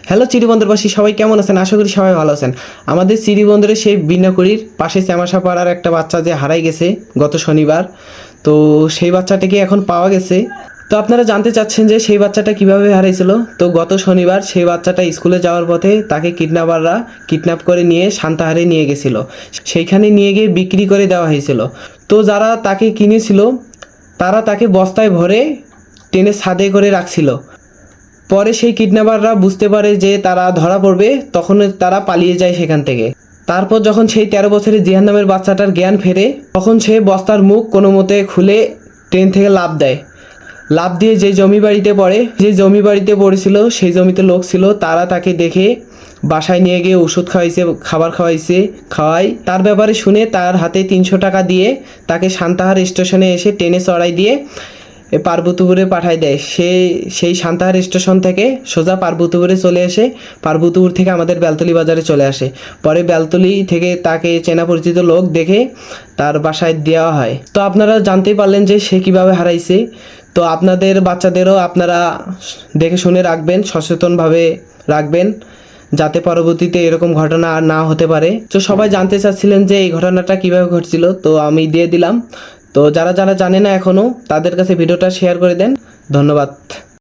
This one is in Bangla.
হ্যালো চিরিবন্দরবাসী, সবাই কেমন আছেন? আশা করি সবাই ভালো আছেন। আমাদের চিরিবন্দরের সেই বিনাকুড়ির পাশে শ্যামাশা পাড়ার একটা বাচ্চা যে হারাই গেছে গত শনিবার, তো সেই বাচ্চাটাকে এখন পাওয়া গেছে। তো আপনারা জানতে চাচ্ছেন যে সেই বাচ্চাটা কিভাবে হারাইছিল। তো গত শনিবার সেই বাচ্চাটা স্কুলে যাওয়ার পথে তাকে কিডন্যাপাররা কিডন্যাপ করে নিয়ে সান্তাহারে নিয়ে গেছিল। সেইখানে নিয়ে গিয়ে বিক্রি করে দেওয়া হয়েছিল। তো যারা তাকে কিনেছিল তারা তাকে বস্তায় ভরে টেনে ছাদে করে রাখছিল। পরে সেই কিডন্যাপাররা বুঝতে পারে যে তারা ধরা পড়বে, তখন তারা পালিয়ে যায় সেখান থেকে। তারপর যখন সেই 13 বছরের জিহান নামের বাচ্চাটার জ্ঞান ফেরে, তখন সে বস্তার মুখ কোনো মতে খুলে ট্রেন থেকে লাফ দেয়। লাফ দিয়ে যে জমি বাড়িতে পড়ে, যে জমি বাড়িতে পড়েছিল সেই জমিতে লোক ছিল, তারা তাকে দেখে বাসায় নিয়ে গিয়ে ওষুধ খাওয়াইছে, খাবার খাওয়াই। তার ব্যাপারে শুনে তার হাতে 300 টাকা দিয়ে তাকে সান্তাহার স্টেশনে এসে ট্রেনে চড়াই দিয়ে পার্বতীপুরে পাঠায় দেয়। সেই সান্তাহার স্টেশন থেকে সোজা পার্বতীপুরে চলে আসে, পার্বতীপুর থেকে আমাদের বেলতলি বাজারে চলে আসে। পরে বেলতলি থেকে তাকে চেনা পরিচিত লোক দেখে তার বাসায় দেওয়া হয়। তো আপনারা জানতেই পারলেন যে সে কিভাবে হারাইছে। তো আপনাদের বাচ্চাদেরও আপনারা দেখে শুনে রাখবেন, সচেতনভাবে রাখবেন, যাতে পরবর্তীতে এরকম ঘটনা আর না হতে পারে। তো সবাই জানতে চাচ্ছিলেন যে এই ঘটনাটা কিভাবে ঘটছিল, তো আমি দিয়ে দিলাম। তো যারা যারা জানে না এখনও, তাদের কাছে ভিডিওটা শেয়ার করে দেন। ধন্যবাদ।